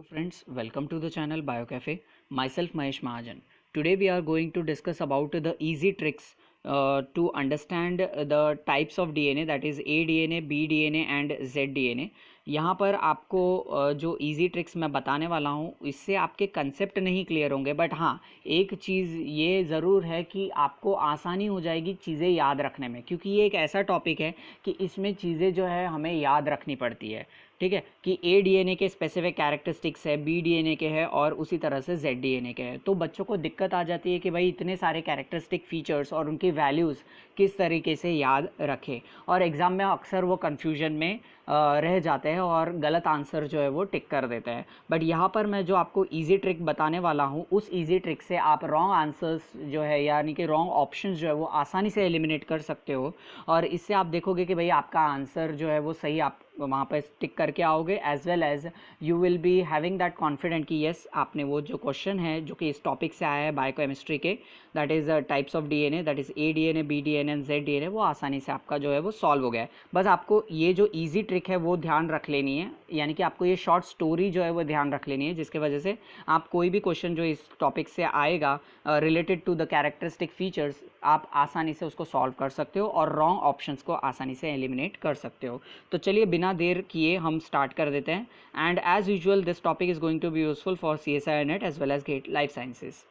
Friends, welcome to the channel BioCafe. Myself Mahesh Mahajan. Today we are going to discuss about the easy tricks to understand the types of DNA, that is A DNA, B DNA and Z DNA. यहाँ पर आपको जो easy tricks मैं बताने वाला हूँ इससे आपके कंसेप्ट नहीं क्लियर होंगे, बट हाँ एक चीज़ ये ज़रूर है कि आपको आसानी हो जाएगी चीज़ें याद रखने में, क्योंकि ये एक ऐसा टॉपिक है कि इसमें चीज़ें जो है हमें याद रखनी पड़ती है। ठीक है कि ए डीएनए के स्पेसिफिक कैरेक्टरिस्टिक्स है, बी डीएनए के है और उसी तरह से जेड डीएनए के है। तो बच्चों को दिक्कत आ जाती है कि भाई इतने सारे कैरेक्टरिस्टिक फीचर्स और उनकी वैल्यूज़ किस तरीके से याद रखें, और एग्ज़ाम में अक्सर वो कन्फ्यूजन में रह जाते हैं और गलत आंसर जो है वो टिक कर देते हैं। बट यहाँ पर मैं जो आपको ईजी ट्रिक बताने वाला हूँ उस ईजी ट्रिक से आप रॉन्ग आंसर्स जो है यानी कि रॉन्ग ऑप्शंस जो है वो आसानी से एलिमिनेट कर सकते हो, और इससे आप देखोगे कि भाई आपका आंसर जो है वो सही आप वहाँ पर टिक करके आओगे, as well as you will be having that confident कि येस आपने वो जो क्वेश्चन है जो कि इस टॉपिक से आया है बायोकेमिस्ट्री के, that is types of DNA, that is A DNA, B DNA and Z DNA, वो आसानी से आपका जो है वो सॉल्व हो गया है। बस आपको ये जो ईजी ट्रिक है वो ध्यान रख लेनी है, यानी कि आपको ये शॉर्ट स्टोरी जो है वो ध्यान रख लेनी है, जिसके वजह से आप कोई भी क्वेश्चन जो इस टॉपिक से आएगा related to the characteristic features आप आसानी से उसको सॉल्व कर सकते हो और रॉन्ग ऑप्शंस को आसानी से एलिमिनेट कर सकते हो। तो चलिए बिना देर किए हम स्टार्ट कर देते हैं, and as usual this topic is going to be useful for CSIR NET as well as GATE life sciences.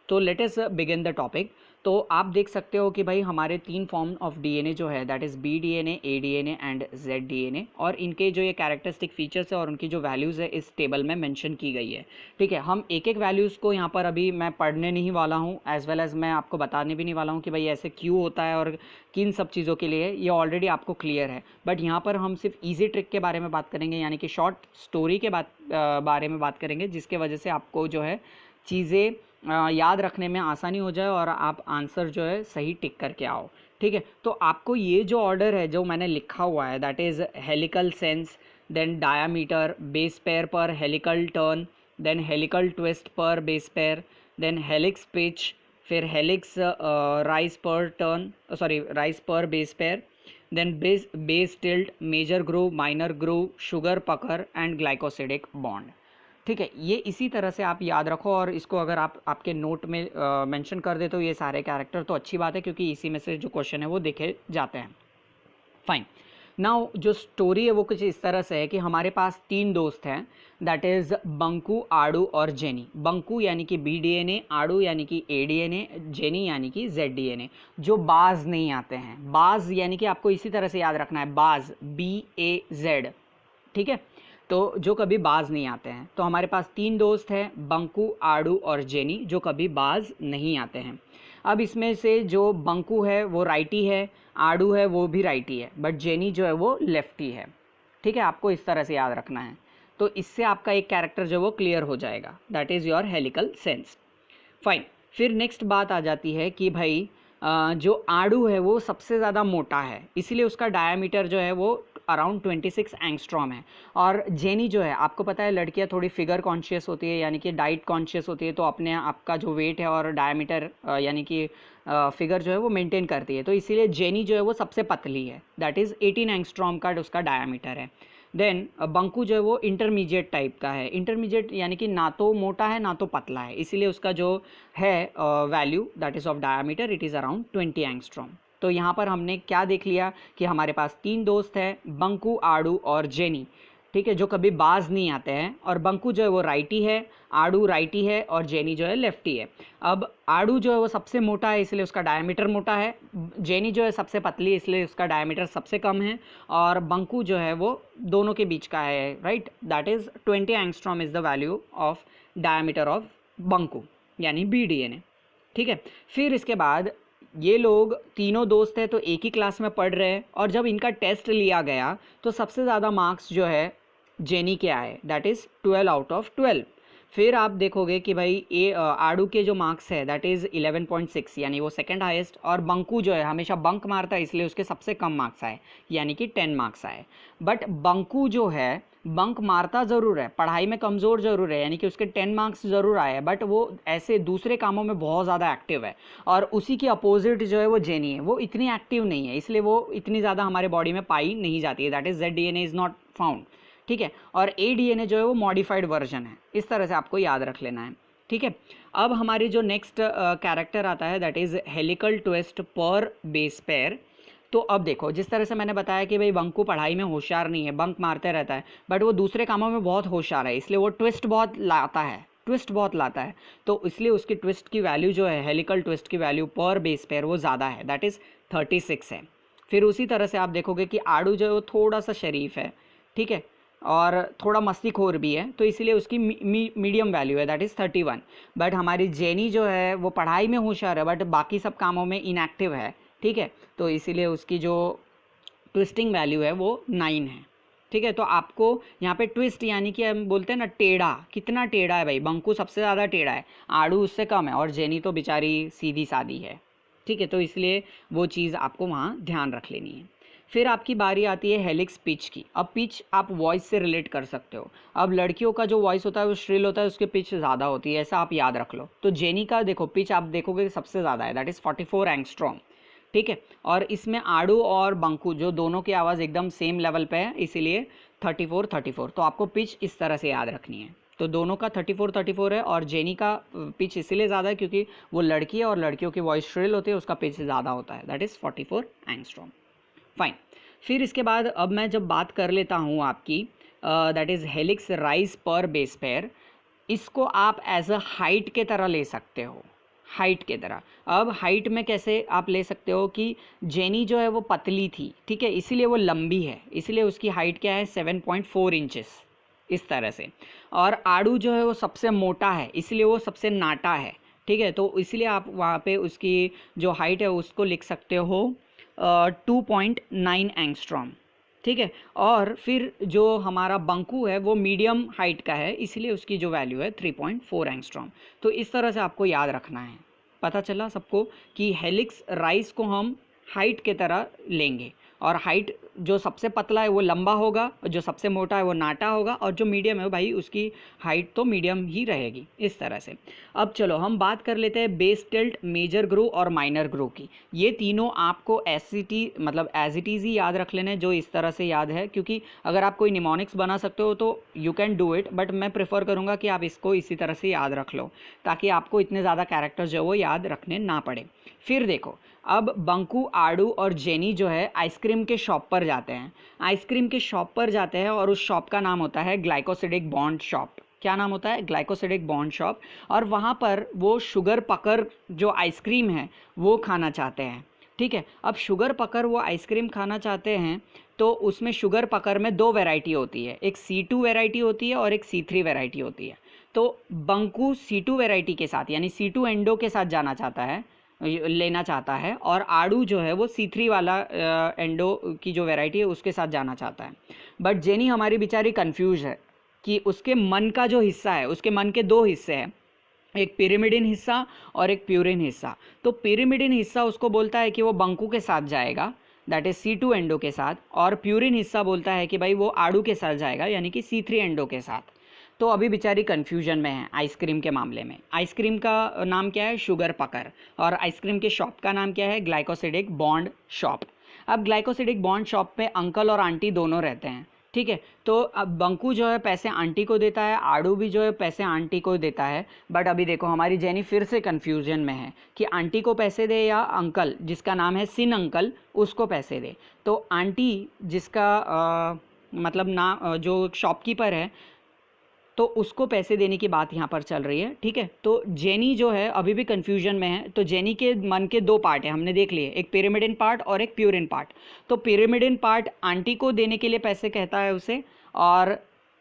तो let us begin the topic. तो आप देख सकते हो कि भाई हमारे तीन फॉर्म ऑफ डीएनए जो है that is B DNA, A DNA and Z DNA, और इनके जो ये कैरेक्टरिस्टिक फीचर्स है और उनकी जो वैल्यूज़ है इस टेबल में मेंशन की गई है। ठीक है, हम एक एक वैल्यूज़ को यहाँ पर अभी मैं पढ़ने नहीं वाला हूँ, एज वेल एज मैं आपको बताने भी नहीं वाला हूँ कि भाई ऐसे क्यों होता है और किन सब चीज़ों के लिए, ये ऑलरेडी आपको क्लियर है। बट यहाँ पर हम सिर्फ ईजी ट्रिक के बारे में बात करेंगे, यानी कि शॉर्ट स्टोरी के बारे में बात करेंगे, जिसके वजह से आपको जो है चीज़ें याद रखने में आसानी हो जाए और आप आंसर जो है सही टिक करके आओ। ठीक है, तो आपको ये जो ऑर्डर है जो मैंने लिखा हुआ है that is helical sense, then diameter, base pair per helical turn, then helical twist per base pair, then helix pitch, फिर helix rise per turn, sorry rise per base pair, then base tilt, major groove, minor groove, sugar pucker and glycosidic bond. ठीक है, ये इसी तरह से आप याद रखो, और इसको अगर आप आपके नोट में मेंशन कर दे तो ये सारे कैरेक्टर तो अच्छी बात है, क्योंकि इसी में से जो क्वेश्चन है वो देखे जाते हैं। फाइन, नाउ जो स्टोरी है वो कुछ इस तरह से है कि हमारे पास तीन दोस्त हैं, दैट इज़ बंकू, आड़ू और जेनी। बंकू यानी कि बी डीएनए, आड़ू यानी कि ए डीएनए, जेनी यानी कि जेड डीएनए, जो बाज नहीं आते हैं। बाज यानी कि आपको इसी तरह से याद रखना है, बाज, BAZ। ठीक है, तो जो कभी बाज नहीं आते हैं। तो हमारे पास तीन दोस्त हैं, बंकू, आड़ू और जेनी, जो कभी बाज नहीं आते हैं। अब इसमें से जो बंकू है वो राइटी है, आड़ू है वो भी राइटी है, बट जेनी जो है वो लेफ्टी है। ठीक है, आपको इस तरह से याद रखना है। तो इससे आपका एक कैरेक्टर जो वो क्लियर हो जाएगा, that is your helical sense. Fine, फिर नेक्स्ट बात आ जाती है कि भाई जो आड़ू है वो सबसे ज़्यादा मोटा है, इसलिए उसका डायामीटर जो है वो अराउंड 26 एंगस्ट्रॉम है। और जेनी जो है, आपको पता है लड़कियां थोड़ी फिगर कॉन्शियस होती है, यानी कि डाइट कॉन्शियस होती है, तो अपने आपका जो वेट है और डायामीटर यानी कि फिगर जो है वो मेंटेन करती है, तो इसीलिए जेनी जो है वो सबसे पतली है, दैट इज़ 18 एंगस्ट्रॉम का उसका डायामीटर है। देन बंकू जो है वो इंटरमीडिएट टाइप का है, इंटरमीडिएट यानी कि ना तो मोटा है ना तो पतला है, इसीलिए उसका जो है value that is of diameter it is around 20 angstrom. तो यहाँ पर हमने क्या देख लिया कि हमारे पास तीन दोस्त हैं, बंकू, आड़ू और जेनी। ठीक है, जो कभी बाज नहीं आते हैं, और बंकू जो है वो राइटी है, आड़ू राइटी है और जेनी जो है लेफ्टी है। अब आड़ू जो है वो सबसे मोटा है, इसलिए उसका डायमीटर मोटा है। जेनी जो है सबसे पतली है, इसलिए उसका डायमीटर सबसे कम है। और बंकू जो है वो दोनों के बीच का है, right, that is 20 angstrom is the value of diameter of बंकू यानी बी डीएनए। ठीक है, फिर इसके बाद ये लोग तीनों दोस्त हैं तो एक ही क्लास में पढ़ रहे हैं, और जब इनका टेस्ट लिया गया तो सबसे ज़्यादा मार्क्स जो है जेनी के आए, दैट इज़ 12 आउट ऑफ 12। फिर आप देखोगे कि भाई आड़ू के जो मार्क्स है दैट इज़ 11.6, यानी वो सेकंड हाईएस्ट, और बंकू जो है हमेशा बंक मारता है इसलिए उसके सबसे कम मार्क्स आए, यानी कि 10 मार्क्स आए। बट बंकू जो है बंक मारता ज़रूर है, पढ़ाई में कमज़ोर ज़रूर है, यानी कि उसके 10 मार्क्स ज़रूर आए, बट वो ऐसे दूसरे कामों में बहुत ज़्यादा एक्टिव है। और उसी की अपोजिट जो है वो जेनी है, वो इतनी एक्टिव नहीं है, इसलिए वो इतनी ज़्यादा हमारे बॉडी में पाई नहीं जाती है, that is Z DNA is not found. ठीक है, और ADNA जो है वो मॉडिफाइड वर्जन है। इस तरह से आपको याद रख लेना है, ठीक है। अब हमारी जो नेक्स्ट कैरेक्टर आता है that is helical twist per base pair. तो अब देखो, जिस तरह से मैंने बताया कि भाई बंकू पढ़ाई में होशियार नहीं है, बंक मारते रहता है, बट वो दूसरे कामों में बहुत होशियार है, इसलिए वो ट्विस्ट बहुत लाता है, ट्विस्ट बहुत लाता है। तो इसलिए उसकी ट्विस्ट की वैल्यू जो है, हेलिकल ट्विस्ट की वैल्यू पर बेस पेयर वो ज़्यादा है, दैट इज़ 36 है। फिर उसी तरह से आप देखोगे कि आड़ू जो है वो थोड़ा सा शरीफ है, ठीक है, और थोड़ा मस्तीखोर भी है, तो इसीलिए उसकी मीडियम वैल्यू है, दैट इज़ 31। बट हमारी जेनी जो है वो पढ़ाई में होशियार है बट बाकी सब कामों में इनएक्टिव है, ठीक है, तो इसीलिए उसकी जो ट्विस्टिंग वैल्यू है वो 9 है, ठीक है। तो आपको यहाँ पे ट्विस्ट यानी कि हम बोलते हैं ना टेढ़ा, कितना टेढ़ा है भाई, बंकू सबसे ज़्यादा टेढ़ा है, आड़ू उससे कम है, और जेनी तो बेचारी सीधी सादी है, ठीक है, तो इसलिए वो चीज़ आपको वहाँ ध्यान रख लेनी है। फिर आपकी बारी आती है हेलिक्स पिच की। अब पिच आप वॉइस से रिलेट कर सकते हो। अब लड़कियों का जो वॉइस होता है वो श्रिल होता है, उसकी पिच ज़्यादा होती है, ऐसा आप याद रख लो। तो जेनी का देखो पिच आप देखोगे सबसे ज़्यादा है, दैट इज़ 44 एंगस्ट्रॉम, ठीक है। और इसमें आड़ू और बंकू जो दोनों की आवाज़ एकदम सेम लेवल पे है, इसीलिए 34 तो आपको पिच इस तरह से याद रखनी है। तो दोनों का 34 है, और जेनी का पिच इसीलिए ज़्यादा है क्योंकि वो लड़की है और लड़कियों की वॉइस श्रिल होती है, उसका पिच ज़्यादा होता है, दैट इज़ 44 एंगस्ट्रॉम। फाइन। फिर इसके बाद अब मैं जब बात कर लेता हूँ आपकी that is helix rise per base pair, इसको आप एज अ हाइट के तरह ले सकते हो, हाइट के तरह। अब हाइट में कैसे आप ले सकते हो कि जेनी जो है वो पतली थी, ठीक है, इसीलिए वो लंबी है, इसलिए उसकी हाइट क्या है 7.4 इंचेस, इस तरह से। और आड़ू जो है वो सबसे मोटा है, इसलिए वो सबसे नाटा है, ठीक है, तो इसलिए आप वहाँ पे उसकी जो हाइट है उसको लिख सकते हो 2.9 एंगस्ट्रॉम, ठीक है। और फिर जो हमारा बंकू है वो मीडियम हाइट का है, इसलिए उसकी जो वैल्यू है 3.4 एंगस्ट्रॉम। तो इस तरह से आपको याद रखना है। पता चला सबको कि हेलिक्स राइज को हम हाइट के तरह लेंगे, और हाइट जो सबसे पतला है वो लंबा होगा, जो सबसे मोटा है वो नाटा होगा, और जो मीडियम है भाई उसकी हाइट तो मीडियम ही रहेगी, इस तरह से। अब चलो हम बात कर लेते हैं बेस टिल्ट, मेजर ग्रू और माइनर ग्रू की। ये तीनों आपको मतलब एज इट इज़ ही याद रख लेने, जो इस तरह से याद है, क्योंकि अगर आप कोई निमोनिक्स बना सकते हो तो you can do it, but मैं प्रेफर करूँगा कि आप इसको इसी तरह से याद रख लो, ताकि आपको इतने ज़्यादा कैरेक्टर्स जो वो याद रखने ना पड़े। फिर देखो, अब बंकू, आड़ू और जेनी जो है आइसक्रीम के शॉप पर जाते हैं, आइसक्रीम के शॉप पर जाते हैं, और उस शॉप का नाम होता है ग्लाइकोसिडिक बॉन्ड शॉप। क्या नाम होता है? Glycosidic bond shop. और वहाँ पर वो शुगर पकर जो आइसक्रीम है वो खाना चाहते हैं, ठीक है। अब शुगर पकर वो आइसक्रीम खाना चाहते हैं, तो उसमें शुगर पकर में दो वैरायटी होती है, एक C2 वैरायटी होती है और एक C3 वैरायटी होती है। तो बंकू C2 वैरायटी के साथ यानी C2 एंडो के साथ जाना चाहता है, लेना चाहता है, और आड़ू जो है वो C3 वाला एंडो की जो वैरायटी है उसके साथ जाना चाहता है। बट जेनी हमारी बेचारी कंफ्यूज है कि उसके मन का जो हिस्सा है, उसके मन के दो हिस्से हैं, एक पिरिमिडिन हिस्सा और एक प्यूरिन हिस्सा। तो पिरिमिडिन हिस्सा उसको बोलता है कि वो बंकू के साथ जाएगा, दैट इज C2 एंडो के साथ, और प्यूरिन हिस्सा बोलता है कि भाई वो आड़ू के साथ जाएगा, यानी कि C3 एंडो के साथ। तो अभी बेचारी कन्फ्यूजन में है आइसक्रीम के मामले में। आइसक्रीम का नाम क्या है? शुगर पकर। और आइसक्रीम के शॉप का नाम क्या है? Glycosidic bond shop. अब ग्लाइकोसिडिक बॉन्ड शॉप पे अंकल और आंटी दोनों रहते हैं, ठीक है। तो अब बंकू जो है पैसे आंटी को देता है, आड़ू भी जो है पैसे आंटी को देता है। बट अभी देखो हमारी जेनी फिर से कन्फ्यूजन में है कि आंटी को पैसे दे या अंकल, जिसका नाम है सिन अंकल, उसको पैसे दे। तो आंटी जिसका मतलब ना जो शॉपकीपर है, तो उसको पैसे देने की बात यहाँ पर चल रही है, ठीक है। तो जेनी जो है अभी भी कन्फ्यूजन में है। तो जेनी के मन के दो पार्ट हैं, हमने देख लिए, एक पिरिमिडिन पार्ट और एक प्यूरिन पार्ट। तो पिरिमिडिन पार्ट आंटी को देने के लिए पैसे कहता है उसे, और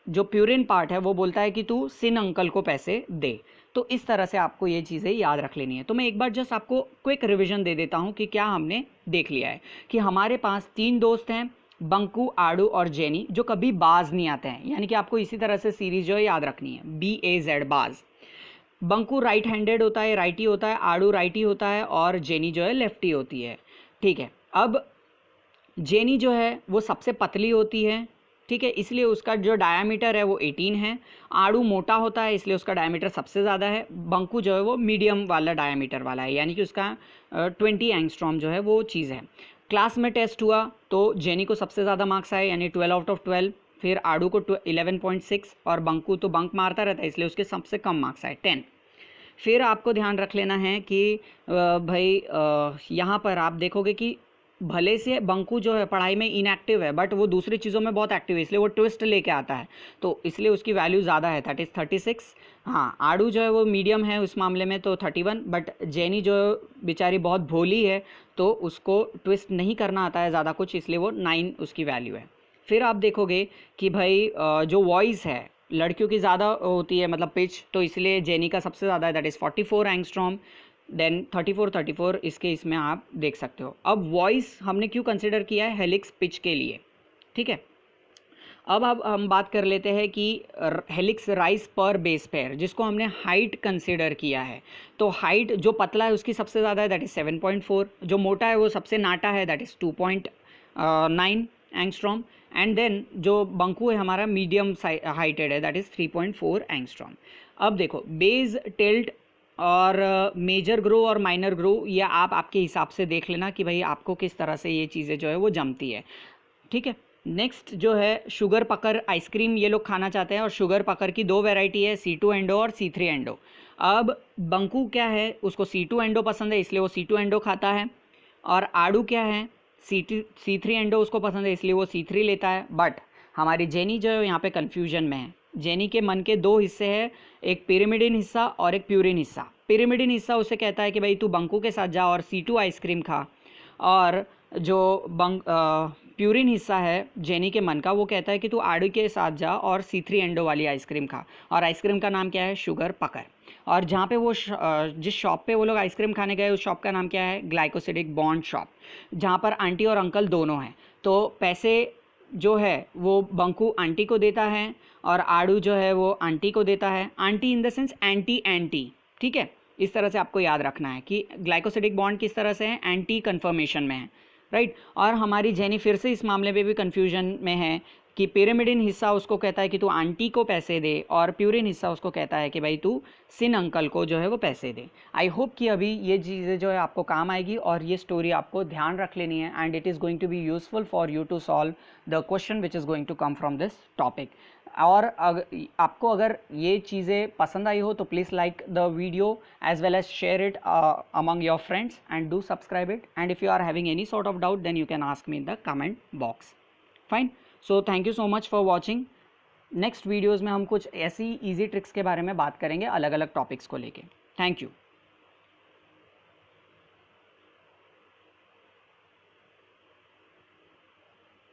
जो प्यूरिन पार्ट है वो बोलता है कि तू सिन अंकल को पैसे दे। तो इस तरह से आपको ये चीज़ें याद रख लेनी है। तो मैं एक बार जस्ट आपको क्विक रिविजन दे देता हूँ कि क्या हमने देख लिया है। कि हमारे पास तीन दोस्त हैं, बंकू, आड़ू और जेनी, जो कभी बाज नहीं आते हैं, यानी कि आपको इसी तरह से सीरीज जो है याद रखनी है, BAZ बाज। बंकू राइट हैंडेड होता है, राइटी होता है, आड़ू राइटी होता है, और जेनी जो है लेफ्टी होती है, ठीक है। अब जेनी जो है वो सबसे पतली होती है, ठीक है, इसलिए उसका जो डायामीटर है वो 18 है। आड़ू मोटा होता है, इसलिए उसका डायामीटर सबसे ज़्यादा है। बंकू जो है वो मीडियम वाला डायामीटर वाला है, यानी कि उसका 20 एंगस्ट्रॉम जो है वो चीज़ है। क्लास में टेस्ट हुआ तो जेनी को सबसे ज़्यादा मार्क्स आए, यानी 12 आउट ऑफ 12। फिर आड़ू को 11.6 और बंकू तो बंक मारता रहता है इसलिए उसके सबसे कम मार्क्स आए 10। फिर आपको ध्यान रख लेना है कि भाई यहाँ पर आप देखोगे कि भले से बंकू जो है पढ़ाई में इनएक्टिव है बट वो दूसरी चीज़ों में बहुत एक्टिव है, इसलिए वो ट्विस्ट लेके आता है, तो इसलिए उसकी वैल्यू ज़्यादा है, दैट इज़ 36। हाँ, आड़ू जो है वो मीडियम है उस मामले में तो 31, बट जेनी जो बेचारी बहुत भोली है तो उसको ट्विस्ट नहीं करना आता है ज़्यादा कुछ, इसलिए वो 9 उसकी वैल्यू है। फिर आप देखोगे कि भाई जो वॉइस है लड़कियों की ज़्यादा होती है, मतलब पिच, तो इसलिए जेनी का सबसे ज़्यादा है, दैट इज़ 44 एंगस्ट्रॉम। देन 34 इसके इसमें आप देख सकते हो। अब वॉइस हमने क्यों कंसिडर किया है, हेलिक्स पिच के लिए, ठीक है। अब हम बात कर लेते हैं कि helix rise per base pair, जिसको हमने हाइट कंसिडर किया है, तो हाइट जो पतला है उसकी सबसे ज़्यादा है, दैट इज़ 7.4, जो मोटा है वो सबसे नाटा है, that is 2.9 angstrom, and then जो बंकू है हमारा मीडियम हाइटेड है, दैट इज़ 3.4 एंगस्ट्रॉम। अब देखो बेस टिल्ट और मेजर ग्रो और माइनर ग्रो, ये आप आपके हिसाब से देख लेना कि भाई आपको किस तरह से ये चीज़ें जो है वो जमती है, ठीक है। नेक्स्ट जो है शुगर पकर आइसक्रीम, ये लोग खाना चाहते हैं, और शुगर पकर की 2 वैरायटी है, C2 एंडो और C3 एंडो। अब बंकू क्या है, उसको C2 एंडो पसंद है इसलिए वो C2 एंडो खाता है, और आड़ू क्या है, C3 एंडो उसको पसंद है इसलिए वो C3 लेता है। बट हमारी जेनी जो है यहाँ पे कन्फ्यूजन में है। जेनी के मन के 2 हिस्से हैं, एक पिरामिडिन हिस्सा और एक प्यूरिन हिस्सा। पिरामिडिन हिस्सा उसे कहता है कि भाई तू बंकू के साथ जा और C2 आइसक्रीम खा, और जो प्यूरिन हिस्सा है जेनी के मन का, वो कहता है कि तू आड़ू के साथ जा और C3 एंडो वाली आइसक्रीम खा, और आइसक्रीम का नाम क्या है, शुगर पकर। और जहाँ पे वो जिस शॉप पे वो लोग आइसक्रीम खाने गए उस शॉप का नाम क्या है, ग्लाइकोसिडिक बॉन्ड शॉप, जहाँ पर आंटी और अंकल दोनों हैं। तो पैसे जो है वो बंकू आंटी को देता है और आड़ू जो है वो आंटी को देता है, aunty in the sense anti anti, ठीक है। इस तरह से आपको याद रखना है कि ग्लाइकोसिडिक बॉन्ड किस तरह से है, एंटी कन्फर्मेशन में है, राइट। और हमारी जेनी फिर से इस मामले में भी कन्फ्यूजन में है कि पिरामिडिन हिस्सा उसको कहता है कि तू आंटी को पैसे दे, और प्यूरिन हिस्सा उसको कहता है कि भाई तू सिन अंकल को जो है वो पैसे दे। आई होप कि अभी ये चीज़ें जो है आपको काम आएगी, और ये स्टोरी आपको ध्यान रख लेनी है, and it is going to be useful for you to solve the question which is going to come from this topic. और आपको अगर ये चीज़ें पसंद आई हो तो please like the video as well as share it among your friends, and do subscribe it, and if you are having any sort of doubt then you can ask me in the comment box. Fine, so thank you so much for watching. next videos में हम कुछ ऐसी easy tricks के बारे में बात करेंगे अलग अलग topics को लेके. Thank you.